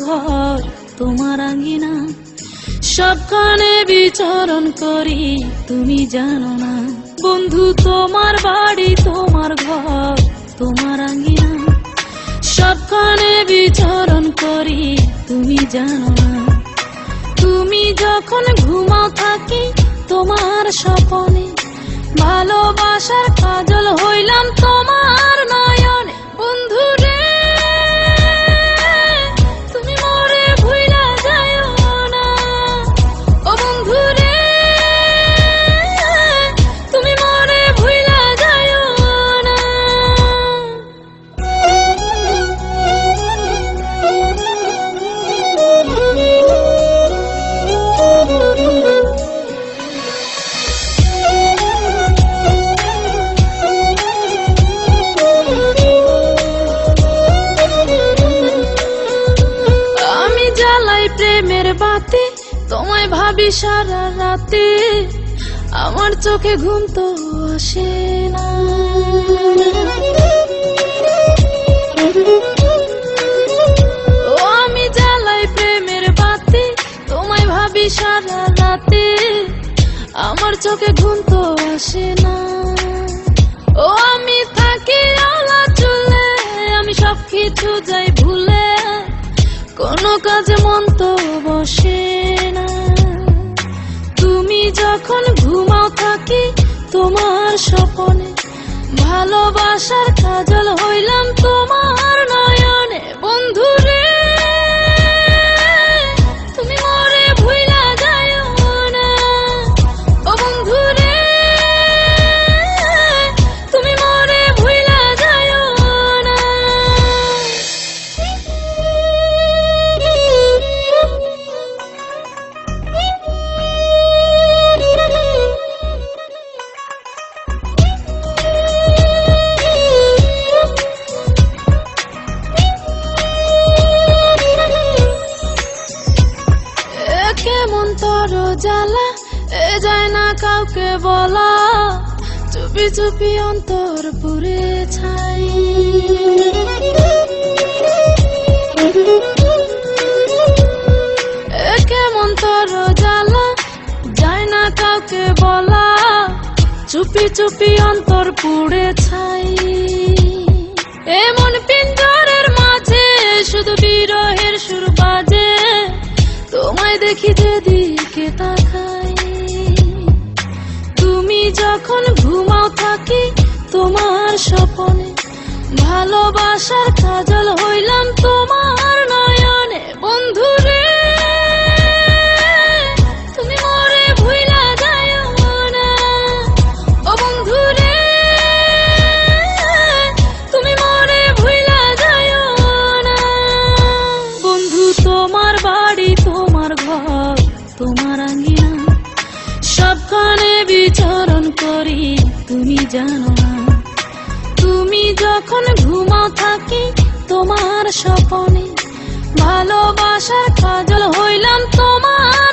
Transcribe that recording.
ঘর তোমার আঙ্গিনা, সবখানে বিচরণ করি তুমি জানো না। বন্ধু তোমার বাড়ি তোমার ঘর তোমার আঙ্গিনা, সবখানে বিচরণ করি তুমি জানো না। তুমি যখন ঘুমাও থাকি তোমার স্বপনে, ভালোবাসার কাজল হইলাম তোমার নয়নে। বন্ধু রে তুমি মরে ভুইলা যাইও না, ও বন্ধু রে তুমি মরে ভুইলা যাইও না। প্রেমের বাতি তোমায় ভাবি সারা রাতে, আমার চোখে ঘুম তো আসে না। ও আমি জ্বালাই প্রেমের বাতি তোমায় ভাবি সারা রাতে, আমার চোখে ঘুম তো আসে না। ও আমি থাকি আলা চুলে, আমি সবকিছু যাই ভুলে, কোনো কাজে মন তো বসে না। তুমি যখন ঘুমাও থাকি তোমার স্বপনে, ভালোবাসার কাজল হইলাম তোমার নয়নে। বন্ধু রে তুমি মরে ভুইলা যাইও না, ও বন্ধু রে তুমি মরে ভুইলা যাইও না। কেমন তোর জ্বালা এ যায় না কাউকে বলা, চুপি চুপি অন্তর পুরে ছাই। কেমন তোর জ্বালা যায় না কাউকে বলা, চুপি চুপি অন্তর পুড়ে ছাই। এমন পিঞ্জরের মাঝে শুধু বিরহের সুর বাজে, তোমায় দেখি যেদিকে তাকাই। তুমি যখন ঘুমাও থাকি তোমার স্বপনে, ভালোবাসার কাজল হইলাম তোমার নয়নে। বন্ধু রে তুমি মরে ভুইলা যাইও না, ও বন্ধু রে তুমি মরে ভুইলা যাইও না। বন্ধু তোমার বাড়ি তোমার ঘর তোমার আঙ্গিনা, সবখানে বিচরণ করি তুমি জানো না। তুমি যখন ঘুমাও থাকি তোমার স্বপনে, ভালোবাসার কাজল হইলাম তোমার।